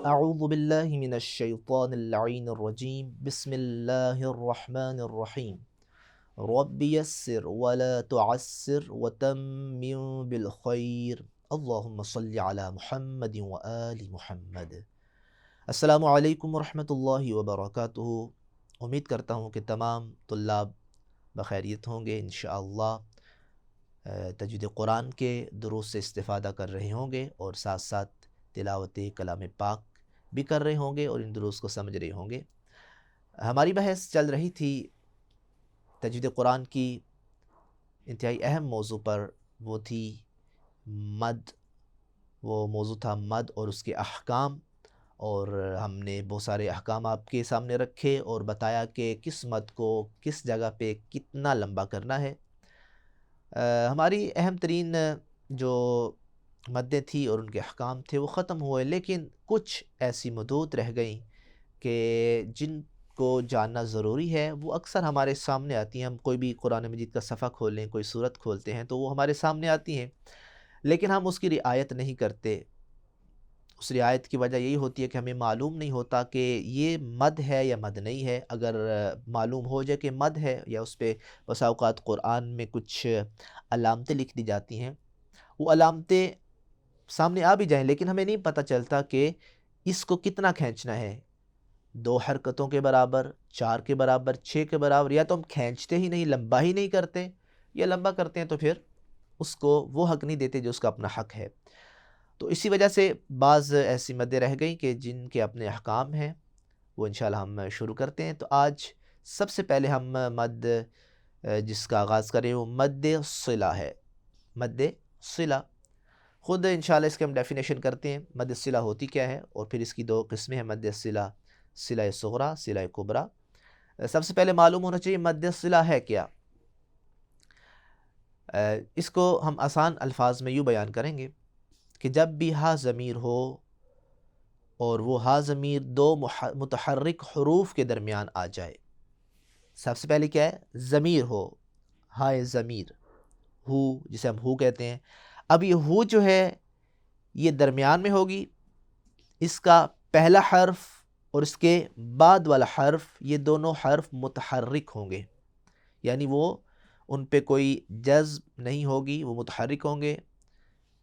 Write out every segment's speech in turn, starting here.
اعوذ باللہ من الشیطان اللعین الرجیم بسم اللہ الرحمن الرحیم رب یسر ولا تعسر وتمم بالخیر اللہم صلی علی محمد وآل محمد۔ السلام علیکم ورحمۃ اللہ وبرکاتہ۔ امید کرتا ہوں کہ تمام طلاب بخیریت ہوں گے انشاءاللہ، تجوید قرآن کے دروس سے استفادہ کر رہے ہوں گے اور ساتھ ساتھ تلاوت کلام پاک بھی کر رہے ہوں گے اور ان دروس کو سمجھ رہے ہوں گے۔ ہماری بحث چل رہی تھی تجوید قرآن کی انتہائی اہم موضوع پر، وہ تھی مد۔ وہ موضوع تھا مد اور اس کے احکام، اور ہم نے بہت سارے احکام آپ کے سامنے رکھے اور بتایا کہ کس مد کو کس جگہ پہ کتنا لمبا کرنا ہے۔ ہماری اہم ترین جو مدیں تھیں اور ان کے احکام تھے وہ ختم ہوئے، لیکن کچھ ایسی مدود رہ گئیں کہ جن کو جاننا ضروری ہے۔ وہ اکثر ہمارے سامنے آتی ہیں، ہم کوئی بھی قرآن مجید کا صفحہ کھولیں، کوئی سورت کھولتے ہیں تو وہ ہمارے سامنے آتی ہیں، لیکن ہم اس کی رعایت نہیں کرتے۔ اس رعایت کی وجہ یہی ہوتی ہے کہ ہمیں معلوم نہیں ہوتا کہ یہ مد ہے یا مد نہیں ہے۔ اگر معلوم ہو جائے کہ مد ہے، یا اس پہ بسا اوقات قرآن میں کچھ علامتیں لکھ دی جاتی ہیں، وہ علامتیں سامنے آ بھی جائیں لیکن ہمیں نہیں پتہ چلتا کہ اس کو کتنا کھینچنا ہے، 2 حرکتوں کے برابر، 4 کے برابر، 6 کے برابر، یا تو ہم کھینچتے ہی نہیں، لمبا ہی نہیں کرتے، یا لمبا کرتے ہیں تو پھر اس کو وہ حق نہیں دیتے جو اس کا اپنا حق ہے۔ تو اسی وجہ سے بعض ایسی مدیں رہ گئیں کہ جن کے اپنے احکام ہیں، وہ انشاءاللہ ہم شروع کرتے ہیں۔ تو آج سب سے پہلے ہم مد جس کا آغاز کریں وہ مد صلہ ہے۔ مد صلہ خود انشاءاللہ اس کے ہم ڈیفینیشن کرتے ہیں، مد صلہ ہوتی کیا ہے، اور پھر اس کی 2 قسمیں ہیں، مد صلہ، صلہ صغریٰ، صلہ کبریٰ۔ سب سے پہلے معلوم ہونا چاہیے مد صلہ ہے کیا۔ اس کو ہم آسان الفاظ میں یوں بیان کریں گے کہ جب بھی ہا ضمیر ہو اور وہ ہا ضمیر 2 متحرک حروف کے درمیان آ جائے۔ سب سے پہلے کیا ہے، ضمیر ہو، ہائے ضمیر، ہو جسے ہم ہو کہتے ہیں۔ اب یہ ہو جو ہے یہ درمیان میں ہوگی، اس کا پہلا حرف اور اس کے بعد والا حرف، یہ دونوں حرف متحرک ہوں گے، یعنی وہ ان پہ کوئی جزم نہیں ہوگی، وہ متحرک ہوں گے۔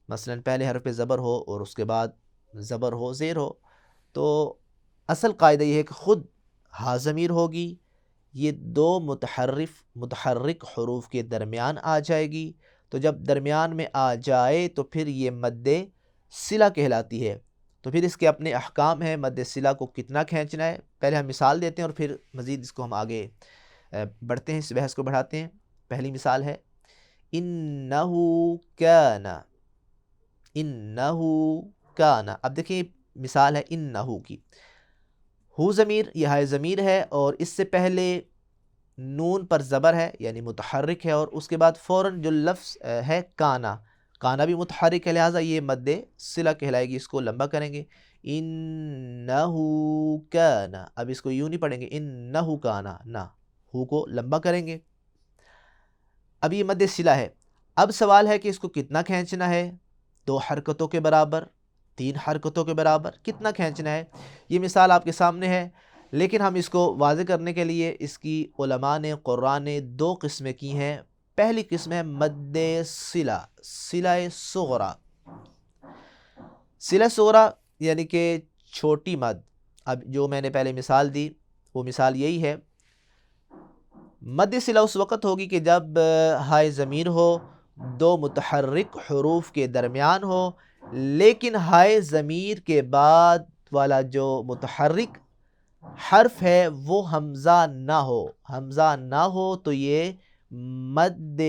مثلا پہلے حرف پہ زبر ہو اور اس کے بعد زبر ہو، زیر ہو، تو اصل قاعدہ یہ ہے کہ خود ہا ضمیر ہوگی، یہ 2 متحرک حروف کے درمیان آ جائے گی۔ تو جب درمیان میں آ جائے تو پھر یہ مد صلہ کہلاتی ہے۔ تو پھر اس کے اپنے احکام ہیں، مد صلہ کو کتنا کھینچنا ہے۔ پہلے ہم مثال دیتے ہیں اور پھر مزید اس کو ہم آگے بڑھتے ہیں، اس بحث کو بڑھاتے ہیں۔ پہلی مثال ہے انہو کان، انہو کان۔ اب دیکھیں مثال ہے انہو کی، ہو ضمیر، یہ ہائے ضمیر ہے اور اس سے پہلے نون پر زبر ہے یعنی متحرک ہے، اور اس کے بعد فوراً جو لفظ ہے کانا، کانا بھی متحرک ہے، لہٰذا یہ مد صلہ کہلائے گی۔ اس کو لمبا کریں گے، انہو کانا۔ اب اس کو یوں نہیں پڑھیں گے انہو کانا، نہ، ہو کو لمبا کریں گے۔ اب یہ مد صلہ ہے۔ اب سوال ہے کہ اس کو کتنا کھینچنا ہے، 2 حرکتوں کے برابر، 3 حرکتوں کے برابر، کتنا کھینچنا ہے۔ یہ مثال آپ کے سامنے ہے، لیکن ہم اس کو واضح کرنے کے لیے اس کی علماء نے، قرآن نے 2 قسمیں کی ہیں۔ پہلی قسم ہے مد صلہ، صلہ صغریٰ۔ صلہ صغریٰ یعنی کہ چھوٹی مد۔ اب جو میں نے پہلے مثال دی وہ مثال یہی ہے، مد صلہ اس وقت ہوگی کہ جب ہائے ضمیر ہو، 2 متحرک حروف کے درمیان ہو، لیکن ہائے ضمیر کے بعد والا جو متحرک حرف ہے وہ حمزہ نہ ہو۔ حمزہ نہ ہو تو یہ مد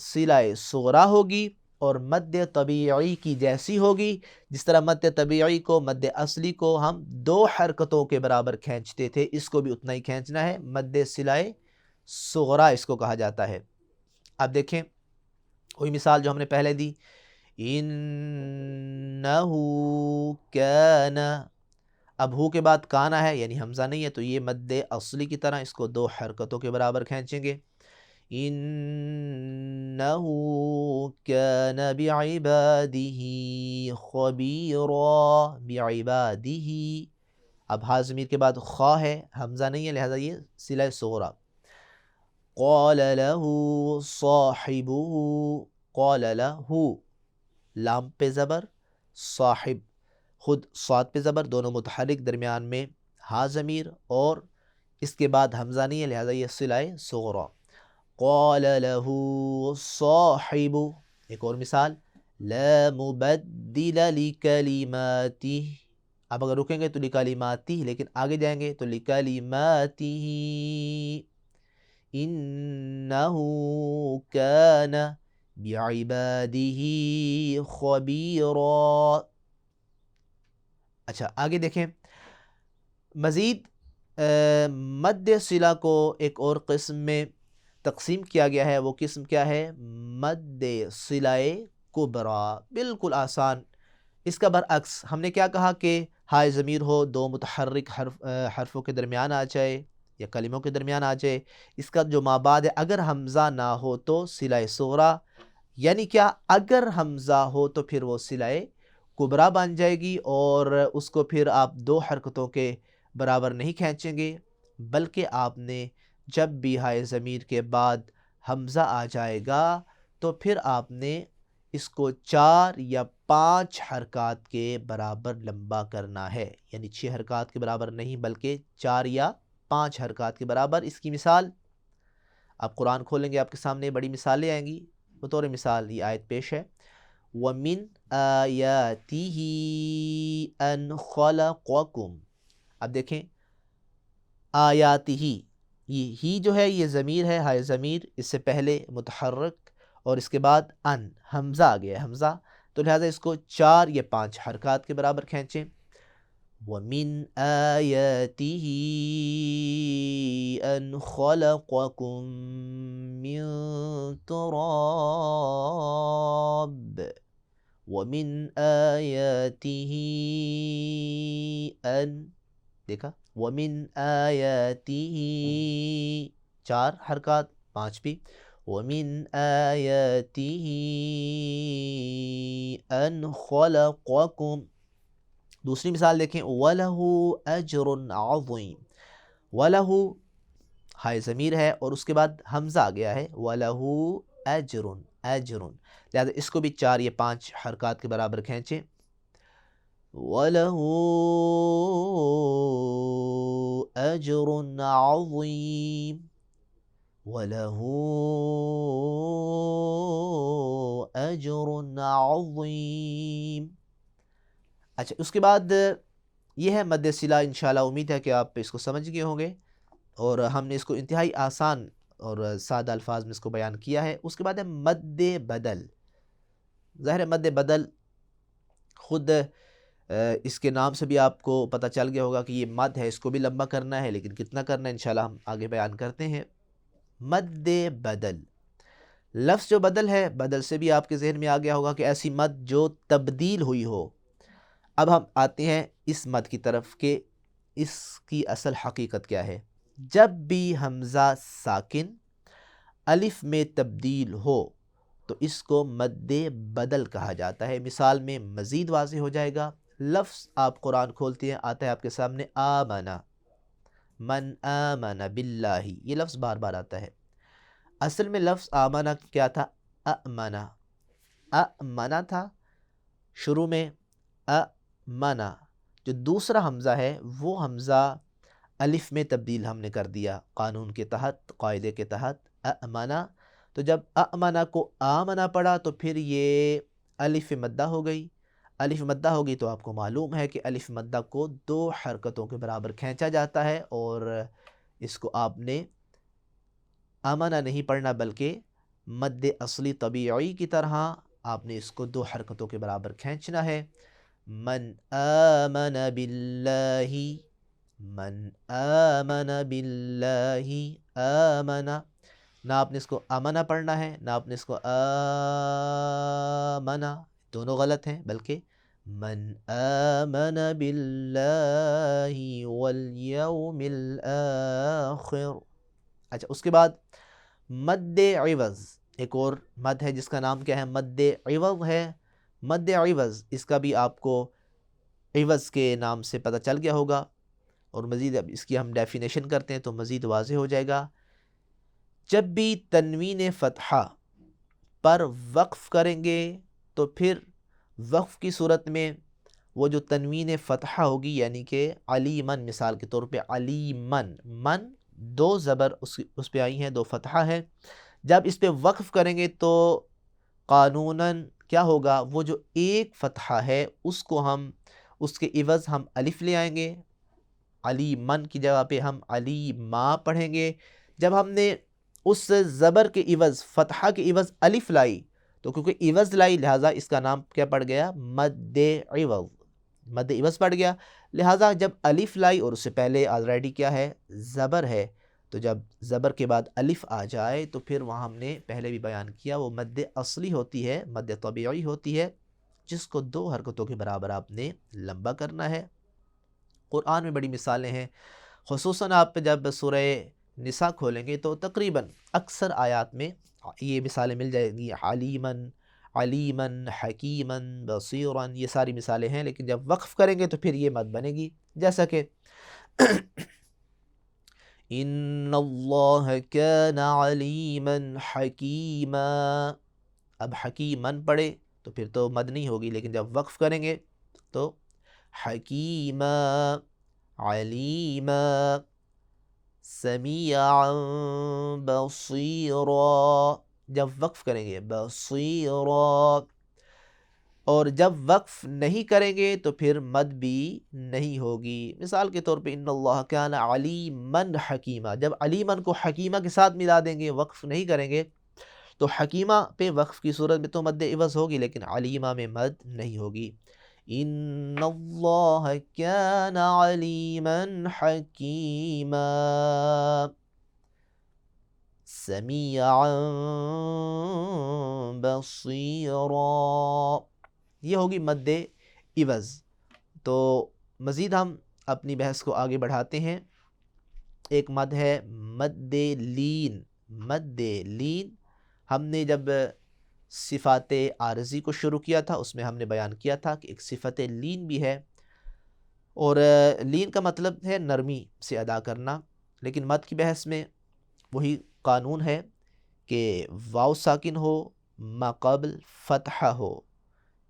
صلہ صغریٰ ہوگی اور مد طبیعی کی جیسی ہوگی۔ جس طرح مد طبیعی کو، مد اصلی کو ہم 2 حرکتوں کے برابر کھینچتے تھے، اس کو بھی اتنا ہی کھینچنا ہے، مد صلہ صغریٰ اس کو کہا جاتا ہے۔ اب دیکھیں وہی مثال جو ہم نے پہلے دی، انہو کان۔ اب ہو کے بعد کانا ہے یعنی حمزہ نہیں ہے، تو یہ مد اصلی کی طرح اس کو 2 حرکتوں کے برابر کھینچیں گے، إنه كان بعباده خبيرا بعباده. اب ہا ضمیر کے بعد خا ہے، حمزہ نہیں ہے، لہذا یہ صلہ صغرا. قال له صاحبه، قال له، لام پہ زبر، صاحب خود صاد پہ زبر، دونوں متحرک، درمیان میں ہا ضمیر اور اس کے بعد حمزہ نہیں ہے، لہذا یہ صلہ صغرا. قال له صاحب. ایک اور مثال، لا مبدل لکلماته. اب اگر رکیں گے تو لکلماته، لیکن آگے جائیں گے تو لکلماته انه كان بعباده خبيرا. اچھا آگے دیکھیں، مزید مد صلہ کو ایک اور قسم میں تقسیم کیا گیا ہے. وہ قسم کیا ہے؟ مد صلہ کبریٰ. بالکل آسان. اس کا برعکس ہم نے کیا کہا کہ ہائے ضمیر ہو، دو متحرک حرفوں کے درمیان آ جائے یا کلموں کے درمیان آ جائے. اس کا جو مابعد ہے، اگر حمزہ نہ ہو تو صلہ صغرا، یعنی کیا؟ اگر حمزہ ہو تو پھر وہ صلہ کبریٰ بن جائے گی، اور اس کو پھر آپ دو حرکتوں کے برابر نہیں کھینچیں گے، بلکہ آپ نے جب بھی ہائے ضمیر کے بعد حمزہ آ جائے گا تو پھر آپ نے اس کو 4 یا 5 حرکات کے برابر لمبا کرنا ہے. یعنی 6 حرکات کے برابر نہیں، بلکہ 4 یا 5 حرکات کے برابر. اس کی مثال آپ قرآن کھولیں گے، آپ کے سامنے بڑی مثالیں آئیں گی. بطور مثال یہ آیت پیش ہے، وَمِنْ آيَاتِهِ أَنْ خَلَقَكُمْ. اب دیکھیں آیاتہ، یہ ہی جو ہے یہ ضمیر ہے، ہائے ضمیر، اس سے پہلے متحرک اور اس کے بعد ان حمزہ آ گیا ہے، حمزہ، تو لہٰذا اس کو 4 یا 5 حرکات کے برابر کھینچیں. وَمِنْ آيَاتِهِ أَنْ خَلَقَكُمْ مِنْ تُرَابٍ. وَمِنْ آيَاتِهِ أَنْ، دیکھا، وَمِنْ آيَاتِهِ 4 حرکات، 5 بھی. وَمِنْ آيَاتِهِ أَنْ خَلَقَكُمْ. دوسری مثال دیکھیں، وَلَهُ أَجْرٌ عَظِيمٌ. وَلَهُ ہائے ضمیر ہے اور اس کے بعد حمزہ آ گیا ہے، وَلَهُ أَجْرٌ، أَجْرٌ، لہذا اس کو بھی 4 یا 5 حرکات کے برابر کھینچیں. وَلَهُ أَجْرٌ عَظِيمٌ، وَلَهُ أَجْرٌ عَظِيمٌ. اچھا اس کے بعد یہ ہے مد صلہ. انشاءاللہ امید ہے کہ آپ اس کو سمجھ گئے ہوں گے، اور ہم نے اس کو انتہائی آسان اور سادہ الفاظ میں اس کو بیان کیا ہے. اس کے بعد ہے مد بدل. ظاہر مد بدل خود اس کے نام سے بھی آپ کو پتہ چل گیا ہوگا کہ یہ مد ہے، اس کو بھی لمبا کرنا ہے، لیکن کتنا کرنا ہے انشاءاللہ ہم آگے بیان کرتے ہیں. مد بدل، لفظ جو بدل ہے، بدل سے بھی آپ کے ذہن میں آ گیا ہوگا کہ ایسی مد جو تبدیل ہوئی ہو. اب ہم آتے ہیں اس مد کی طرف کہ اس کی اصل حقیقت کیا ہے. جب بھی حمزہ ساکن الف میں تبدیل ہو تو اس کو مد بدل کہا جاتا ہے. مثال میں مزید واضح ہو جائے گا. لفظ آپ قرآن کھولتے ہیں، آتا ہے آپ کے سامنے آمنا، من آمن باللہ، یہ لفظ بار بار آتا ہے. اصل میں لفظ آمنا کیا تھا؟ امنا، امنا تھا شروع میں. امنا جو دوسرا حمزہ ہے وہ حمزہ الف میں تبدیل ہم نے کر دیا قانون کے تحت، قاعدے کے تحت. امنا، تو جب امنا کو آمنا پڑا تو پھر یہ الف مدہ ہو گئی. الف مدہ ہوگی تو آپ کو معلوم ہے کہ الف مدہ کو 2 حرکتوں کے برابر کھینچا جاتا ہے، اور اس کو آپ نے آمنا نہیں پڑھنا بلکہ مد اصلی طبیعی کی طرح آپ نے اس کو 2 حرکتوں کے برابر کھینچنا ہے. من آمن باللہ، من آمن باللہ، آمنا، نہ آپ نے اس کو آمنا پڑھنا ہے، نہ آپ نے اس کو آمنا، دونوں غلط ہیں، بلکہ من آمن باللہ والیوم الآخر. اچھا اس کے بعد مد عوض ایک اور مد ہے جس کا نام کیا ہے؟ مد عوض ہے. مد عوض اس کا بھی آپ کو عوض کے نام سے پتہ چل گیا ہوگا، اور مزید اب اس کی ہم ڈیفینیشن کرتے ہیں تو مزید واضح ہو جائے گا. جب بھی تنوین فتحہ پر وقف کریں گے تو پھر وقف کی صورت میں وہ جو تنوین فتحہ ہوگی، یعنی کہ علیمن، مثال کے طور پہ علیمن، من دو زبر اس پہ آئی ہیں، دو فتحہ ہے. جب اس پہ وقف کریں گے تو قانوناً کیا ہوگا؟ وہ جو ایک فتحہ ہے اس کو ہم اس کے عوض ہم الف لے آئیں گے، علی من کی جگہ پہ ہم علی ما پڑھیں گے. جب ہم نے اس زبر کے عوض فتحہ کے عوض الف لائی تو کیونکہ عوض لائی لہٰذا اس کا نام کیا پڑ گیا؟ مد عوض، مد عوض پڑ گیا. لہٰذا جب الف لائی اور اس سے پہلے آلریڈی کیا ہے؟ زبر ہے، تو جب زبر کے بعد الف آ جائے تو پھر وہاں ہم نے پہلے بھی بیان کیا وہ مد اصلی ہوتی ہے، مد طبیعی ہوتی ہے، جس کو دو حرکتوں کے برابر آپ نے لمبا کرنا ہے. قرآن میں بڑی مثالیں ہیں، خصوصاً آپ جب سورہ نساء کھولیں گے تو تقریباً اکثر آیات میں یہ مثالیں مل جائیں گی، علیمن، علیمن، حکیمن، بصیرن، یہ ساری مثالیں ہیں. لیکن جب وقف کریں گے تو پھر یہ مد بنے گی، جیسا کہ ان اللہ کان علیما حکیما. اب حکیمن پڑھے تو پھر تو مد نہیں ہوگی، لیکن جب وقف کریں گے تو حکیما، علیما، سمیعا، بصیرا. جب وقف کریں گے بصیرا، اور جب وقف نہیں کریں گے تو پھر مد بھی نہیں ہوگی. مثال کے طور پہ ان اللہ کان علیما حکیما، جب علیمن کو حکیمہ کے ساتھ ملا دیں گے، وقف نہیں کریں گے تو حکیمہ پہ وقف کی صورت میں تو مد عوض ہوگی لیکن علیمہ میں مد نہیں ہوگی. ان اللہ کان علیما حکیما، سمیعا بصیرا. یہ ہوگی مد عوض. تو مزید ہم اپنی بحث کو آگے بڑھاتے ہیں. ایک مد ہے مد لین. مد لین ہم نے جب صفات عارضی کو شروع کیا تھا اس میں ہم نے بیان کیا تھا کہ ایک صفت لین بھی ہے، اور لین کا مطلب ہے نرمی سے ادا کرنا. لیکن مد کی بحث میں وہی قانون ہے کہ واو ساکن ہو، ما قبل فتحہ ہو،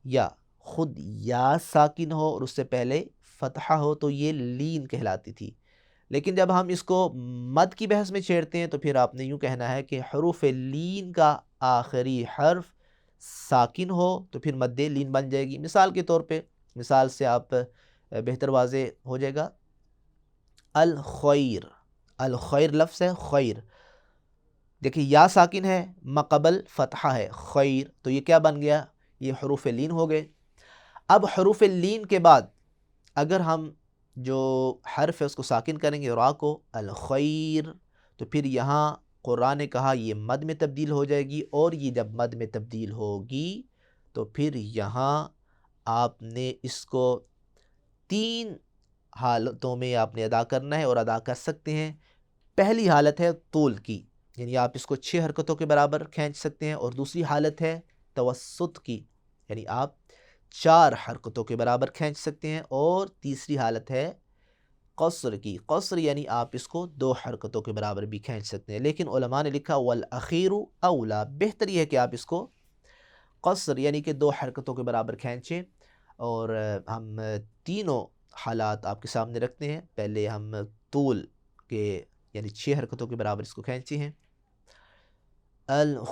یا خود یا ساکن ہو اور اس سے پہلے فتحہ ہو تو یہ لین کہلاتی تھی. لیکن جب ہم اس کو مد کی بحث میں چھیڑتے ہیں تو پھر آپ نے یوں کہنا ہے کہ حروف لین کا آخری حرف ساکن ہو تو پھر مد لین بن جائے گی. مثال کے طور پہ، مثال سے آپ بہتر واضح ہو جائے گا. الخیر، الخیر لفظ ہے خیر، دیکھیں یا ساکن ہے، مقبل فتحہ ہے، خیر، تو یہ کیا بن گیا؟ یہ حروف لین ہو گئے. اب حروف لین کے بعد اگر ہم جو حرف ہے اس کو ساکن کریں گے را کو، الخیر، تو پھر یہاں قرآن نے کہا یہ مد میں تبدیل ہو جائے گی، اور یہ جب مد میں تبدیل ہوگی تو پھر یہاں آپ نے اس کو 3 حالتوں میں آپ نے ادا کرنا ہے اور ادا کر سکتے ہیں. پہلی حالت ہے طول کی، یعنی آپ اس کو 6 حرکتوں کے برابر کھینچ سکتے ہیں، اور دوسری حالت ہے توسط کی، یعنی آپ 4 حرکتوں کے برابر کھینچ سکتے ہیں، اور تیسری حالت ہے قصر کی. قصر یعنی آپ اس کو 2 حرکتوں کے برابر بھی کھینچ سکتے ہیں. لیکن علماء نے لکھا والأخیر اولا، بہتر یہ ہے کہ آپ اس کو قصر یعنی کہ 2 حرکتوں کے برابر کھینچیں. اور ہم تینوں حالات آپ کے سامنے رکھتے ہیں. پہلے ہم طول کے یعنی 6 حرکتوں کے برابر اس کو کھینچتے ہیں. الخیر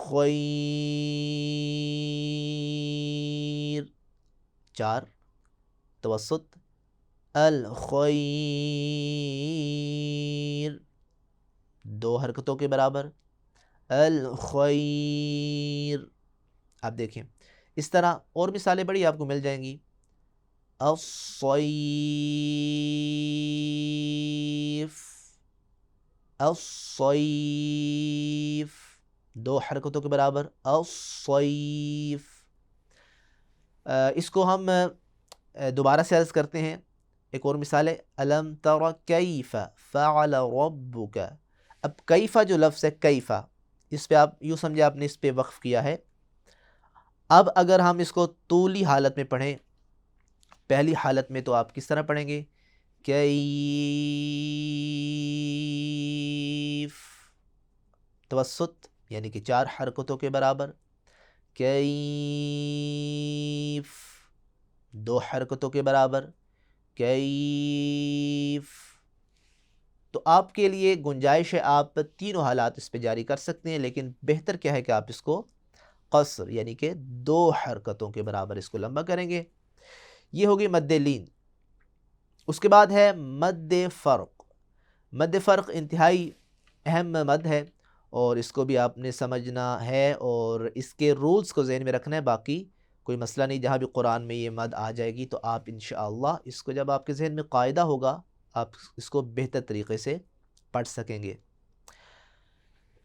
4، توسط الخیر 2 حرکتوں کے برابر، الخیر. آپ دیکھیں اس طرح اور مثالیں بڑی آپ کو مل جائیں گی. الصیف، الصیف 2 حرکتوں کے برابر، الصیف. اس کو ہم دوبارہ سے عرض کرتے ہیں. ایک اور مثال ہے الم تر کیف فعل ربک. اب کیفہ جو لفظ ہے، کیفہ اس پہ آپ یوں سمجھے آپ نے اس پہ وقف کیا ہے۔ اب اگر ہم اس کو طولی حالت میں پڑھیں، پہلی حالت میں تو آپ کس طرح پڑھیں گے؟ کیف، توسط یعنی کہ 4 حرکتوں کے برابر، کیف 2 حرکتوں کے برابر، کیف۔ تو آپ کے لیے گنجائش ہے، آپ تینوں حالات اس پہ جاری کر سکتے ہیں، لیکن بہتر کیا ہے کہ آپ اس کو قصر یعنی کہ 2 حرکتوں کے برابر اس کو لمبا کریں گے۔ یہ ہوگی مد لین۔ اس کے بعد ہے مد فرق۔ مد فرق انتہائی اہم مد ہے، اور اس کو بھی آپ نے سمجھنا ہے اور اس کے رولز کو ذہن میں رکھنا ہے۔ باقی کوئی مسئلہ نہیں، جہاں بھی قرآن میں یہ مد آ جائے گی تو آپ انشاءاللہ اس کو جب آپ کے ذہن میں قاعدہ ہوگا آپ اس کو بہتر طریقے سے پڑھ سکیں گے۔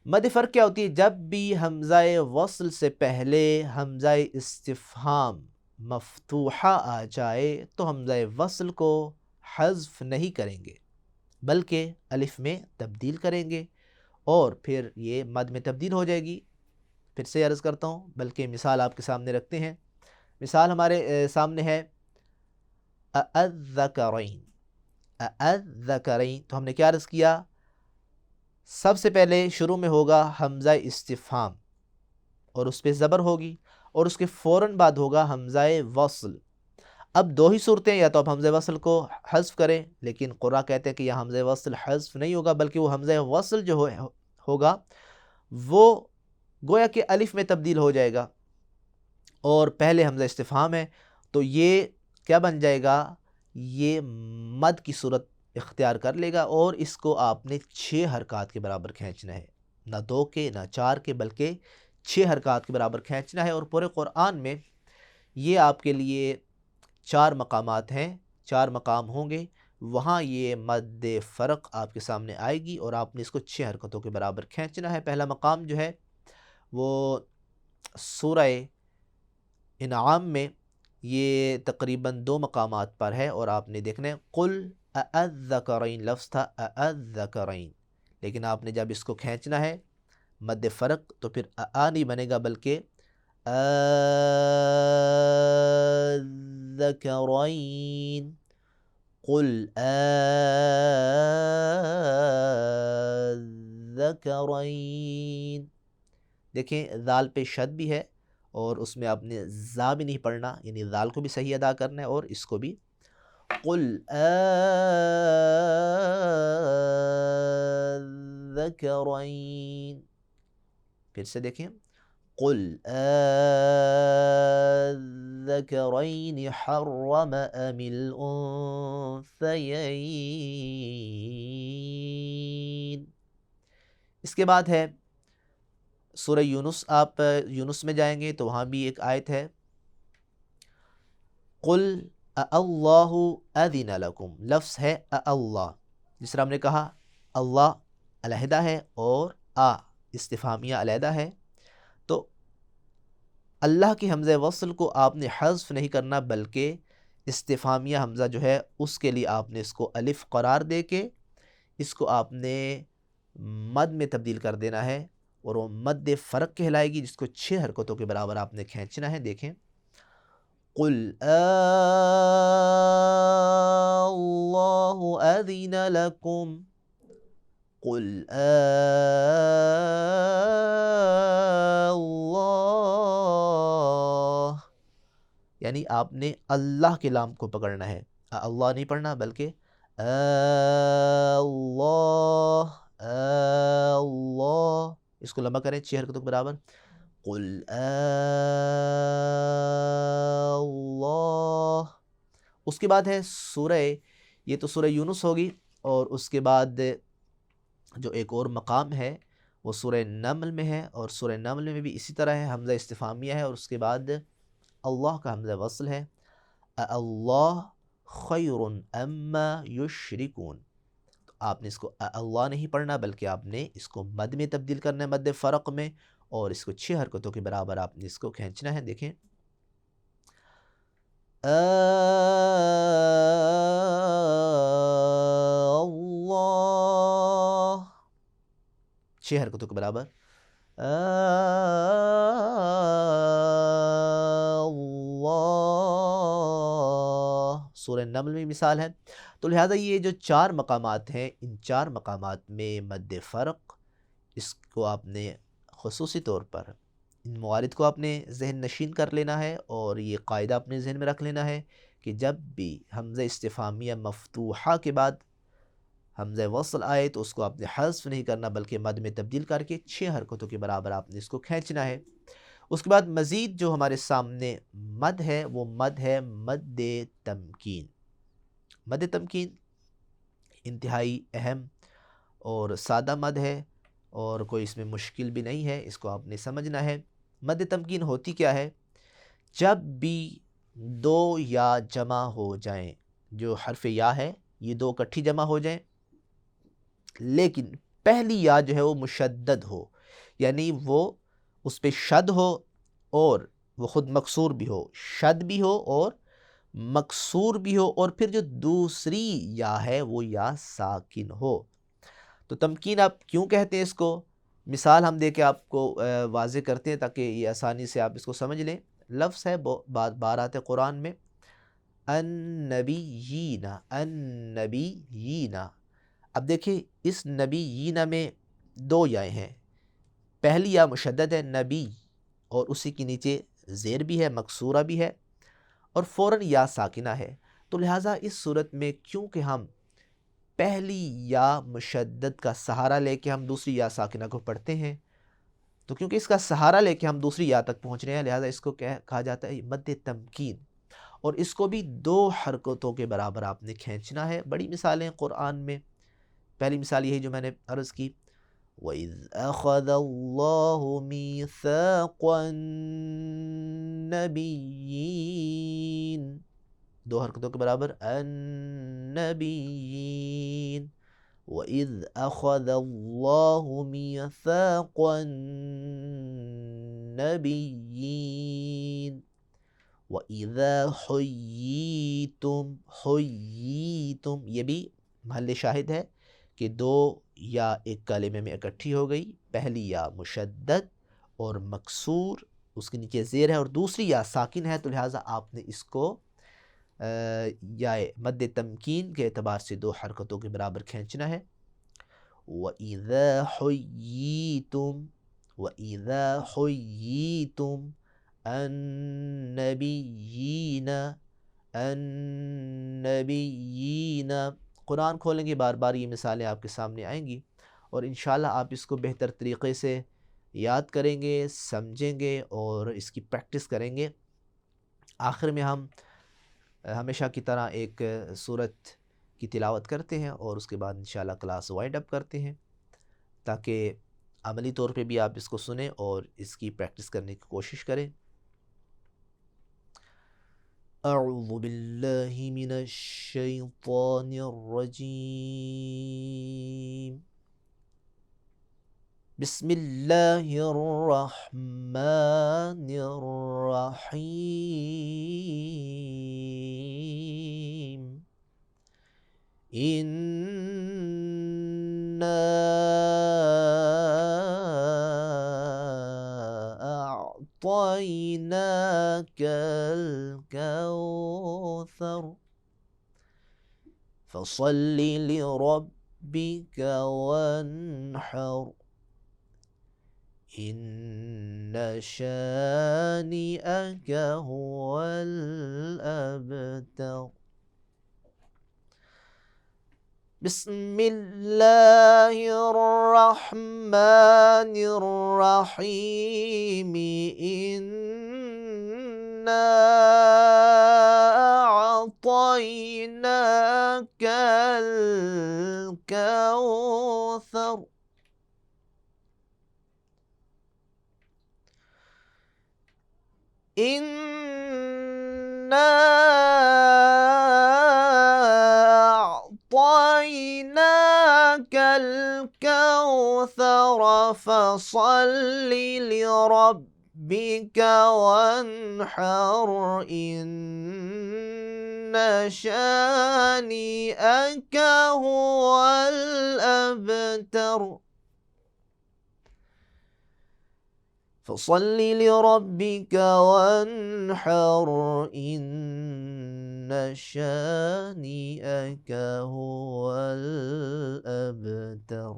مد فرق کیا ہوتی ہے؟ جب بھی حمزہ وصل سے پہلے حمزہ استفہام مفتوحہ آ جائے تو حمزہ وصل کو حذف نہیں کریں گے، بلکہ الف میں تبدیل کریں گے، اور پھر یہ مد میں تبدیل ہو جائے گی۔ پھر سے عرض کرتا ہوں، بلکہ مثال آپ کے سامنے رکھتے ہیں۔ مثال ہمارے سامنے ہے اَذَّكَرَيْن، اَذَّكَرَيْن، تو ہم نے کیا عرض کیا؟ سب سے پہلے شروع میں ہوگا حمزہ استفہام اور اس پہ زبر ہوگی، اور اس کے فوراً بعد ہوگا حمزہ وصل۔ اب 2 ہی صورتیں، یا تو آپ حمزہ وصل کو حذف کریں، لیکن قراء کہتے ہیں کہ یہ حمزہ وصل حذف نہیں ہوگا، بلکہ وہ حمزہ وصل جو ہوگا وہ گویا کہ الف میں تبدیل ہو جائے گا، اور پہلے حمزہ استفہام ہے تو یہ کیا بن جائے گا؟ یہ مد کی صورت اختیار کر لے گا، اور اس کو آپ نے 6 حرکات کے برابر کھینچنا ہے، نہ 2 کے نہ 4 کے، بلکہ 6 حرکات کے برابر کھینچنا ہے۔ اور پورے قرآن میں یہ آپ کے لیے 4 مقامات ہیں، 4 مقام ہوں گے، وہاں یہ مد فرق آپ کے سامنے آئے گی اور آپ نے اس کو 6 حرکتوں کے برابر کھینچنا ہے۔ پہلا مقام جو ہے وہ سورہ انعام میں یہ تقریباً 2 مقامات پر ہے، اور آپ نے دیکھنا ہے قل اَذَّكَرَيْن لفظ تھا، اَذَّكَرَيْن، لیکن آپ نے جب اس کو کھینچنا ہے مد فرق تو پھر نہیں بنے گا، بلکہ اَذَّكَرَيْن، قل اَذَّكَرَيْن۔ دیکھیں ذال پہ شد بھی ہے، اور اس میں آپ نے زا بھی نہیں پڑھنا، یعنی ذال کو بھی صحیح ادا کرنا ہے اور اس کو بھی۔ قل اَذَّكَرَيْن، پھر سے دیکھیں قل اَذَّكَرَيْنِ حَرَّمَ أَمِ الْأُنثَيَيْنِ۔ اس کے بعد ہے سورہ یونس۔ آپ یونس میں جائیں گے تو وہاں بھی ایک آیت ہے قل اَاللَّهُ أَذِنَ لَكُمْ، لفظ ہے اللہ، جس طرح ہم نے کہا اللہ علیحدہ ہے اور استفہامیہ علیحدہ ہے، تو اللہ کی حمزہ وصل کو آپ نے حذف نہیں کرنا، بلکہ استفہامیہ حمزہ جو ہے اس کے لیے آپ نے اس کو الف قرار دے کے اس کو آپ نے مد میں تبدیل کر دینا ہے، اور وہ مد فرق کہلائے گی، جس کو 6 حرکتوں کے برابر آپ نے کھینچنا ہے۔ دیکھیں قل اللَّهُ أَذِنَ لَكُمْ، قل اللہ، یعنی آپ نے اللہ کے لام کو پکڑنا ہے، اللہ نہیں پڑھنا، بلکہ اللہ، اللہ، اس کو لمبا کریں 6 حرکتوں کے برابر، قل اللہ۔ اس کے بعد ہے سورہ، یہ تو سورہ یونس ہوگی، اور اس کے بعد جو ایک اور مقام ہے وہ سورہ نمل میں ہے، اور سورہ نمل میں بھی اسی طرح ہے، حمزہ استفہامیہ ہے، اور اس کے بعد اللہ کا حمزہ وصل ہے، اللہ خیر اما یشرکون، تو آپ نے اس کو اللہ نہیں پڑھنا، بلکہ آپ نے اس کو مد میں تبدیل کرنا ہے، مد فرق میں، اور اس کو 6 حرکتوں کے برابر آپ نے اس کو کھینچنا ہے۔ دیکھیں اللہ، 6 حرکتوں کے برابر، اللہ، سورہ نمل میں مثال ہے۔ تو لہٰذا یہ جو 4 مقامات ہیں، ان 4 مقامات میں مد فرق، اس کو آپ نے خصوصی طور پر ان موارد کو آپ نے ذہن نشین کر لینا ہے، اور یہ قاعدہ اپنے ذہن میں رکھ لینا ہے کہ جب بھی حمزہ استفہامیہ مفتوحہ کے بعد حمزہ وصل آئے تو اس کو آپ نے حذف نہیں کرنا، بلکہ مد میں تبدیل کر کے 6 حرکتوں کے برابر آپ نے اس کو کھینچنا ہے۔ اس کے بعد مزید جو ہمارے سامنے مد ہے وہ مد ہے مد تمکین۔ مد تمکین انتہائی اہم اور سادہ مد ہے، اور کوئی اس میں مشکل بھی نہیں ہے، اس کو آپ نے سمجھنا ہے۔ مد تمکین ہوتی کیا ہے؟ جب بھی 2 یا جمع ہو جائیں، جو حرف یا ہے یہ 2 اکٹھی جمع ہو جائیں، لیکن پہلی یا جو ہے وہ مشدد ہو، یعنی وہ اس پہ شد ہو اور وہ خود مکسور بھی ہو، شد بھی ہو اور مکسور بھی ہو، اور پھر جو دوسری یا ہے وہ یا ساکن ہو۔ تو تمکین آپ کیوں کہتے ہیں اس کو؟ مثال ہم دے کے آپ کو واضح کرتے ہیں تاکہ یہ آسانی سے آپ اس کو سمجھ لیں۔ لفظ ہے بارات قرآن میں النبیین، النبیین۔ اب دیکھیں اس نبیین میں 2 یائیں ہیں، پہلی یا مشدد ہے نبی، اور اسی کے نیچے زیر بھی ہے، مکسورہ بھی ہے، اور فوراً یا ساکنہ ہے۔ تو لہٰذا اس صورت میں کیونکہ ہم پہلی یا مشدد کا سہارا لے کے ہم دوسری یا ساکنہ کو پڑھتے ہیں، تو کیونکہ اس کا سہارا لے کے ہم دوسری یا تک پہنچ رہے ہیں، لہٰذا اس کو کہا جاتا ہے مد تمکین، اور اس کو بھی 2 حرکتوں کے برابر آپ نے کھینچنا ہے۔ بڑی مثالیں قرآن میں، پہلی مثال یہی جو میں نے عرض کی، وَإِذْ أَخَذَ اللَّهُ مِيثَاقَ النَّبِيِّينَ، 2 حرکتوں کے برابر النبیین۔ وَإِذْ أَخَذَ اللَّهُ مِيثَاقَ النَّبِيِّينَ وَإِذَا حُيِّيتُمْ، حُيِّيتُمْ یہ بھی محل شاہد ہے کہ 2 یا ایک کلمے میں اکٹھی ہو گئی، پہلی یا مشدد اور مکسور، اس کے نیچے زیر ہے، اور دوسری یا ساکن ہے، تو لہٰذا آپ نے اس کو یا مد تمکین کے اعتبار سے 2 حرکتوں کے برابر کھینچنا ہے۔ وَإِذَا حُيِّيتُمْ، وَإِذَا حُيِّيتُمْ النَّبِيِّينَ، النَّبِيِّينَ۔ قرآن کھولیں گے بار بار یہ مثالیں آپ کے سامنے آئیں گی، اور انشاءاللہ آپ اس کو بہتر طریقے سے یاد کریں گے، سمجھیں گے اور اس کی پریکٹس کریں گے۔ آخر میں ہم ہمیشہ کی طرح ایک سورت کی تلاوت کرتے ہیں، اور اس کے بعد انشاءاللہ کلاس وائنڈ اپ کرتے ہیں، تاکہ عملی طور پہ بھی آپ اس کو سنیں اور اس کی پریکٹس کرنے کی کوشش کریں۔ اعوذ باللہ من الشیطان الرجیم، بسم اللہ الرحمن الرحیم، اِنَّا أَعْطَيْنَاكَ الْكَوْثَرَ فَصَلِّ لِرَبِّكَ وَانْحَرْ إِنَّ شَانِئَكَ هُوَ الْأَبْتَرُ۔ بسم اللہ الرحمن الرحیم، اِنَّا أَعْطَيْنَاكَ الْكَوْثَرَ، إِنَّا أَعْطَيْنَاكَ الْكَوْثَرَ فَصَلِّ لِرَبِّكَ وَانْحَرْ إِنَّ شَانِئَكَ هُوَ الْأَبْتَرُ۔ فصل لربك وانحر إن شانئك هو الأبتر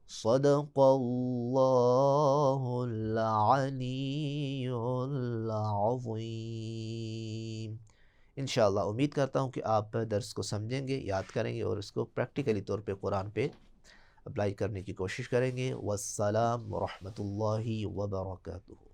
صدق اللہ العلی العظیم۔ انشاءاللہ امید کرتا ہوں کہ آپ درس کو سمجھیں گے، یاد کریں گے اور اس کو پریکٹیکلی طور پہ قرآن پہ اپلائی کرنے کی کوشش کریں گے۔ والسلام ورحمۃ اللہ وبرکاتہ۔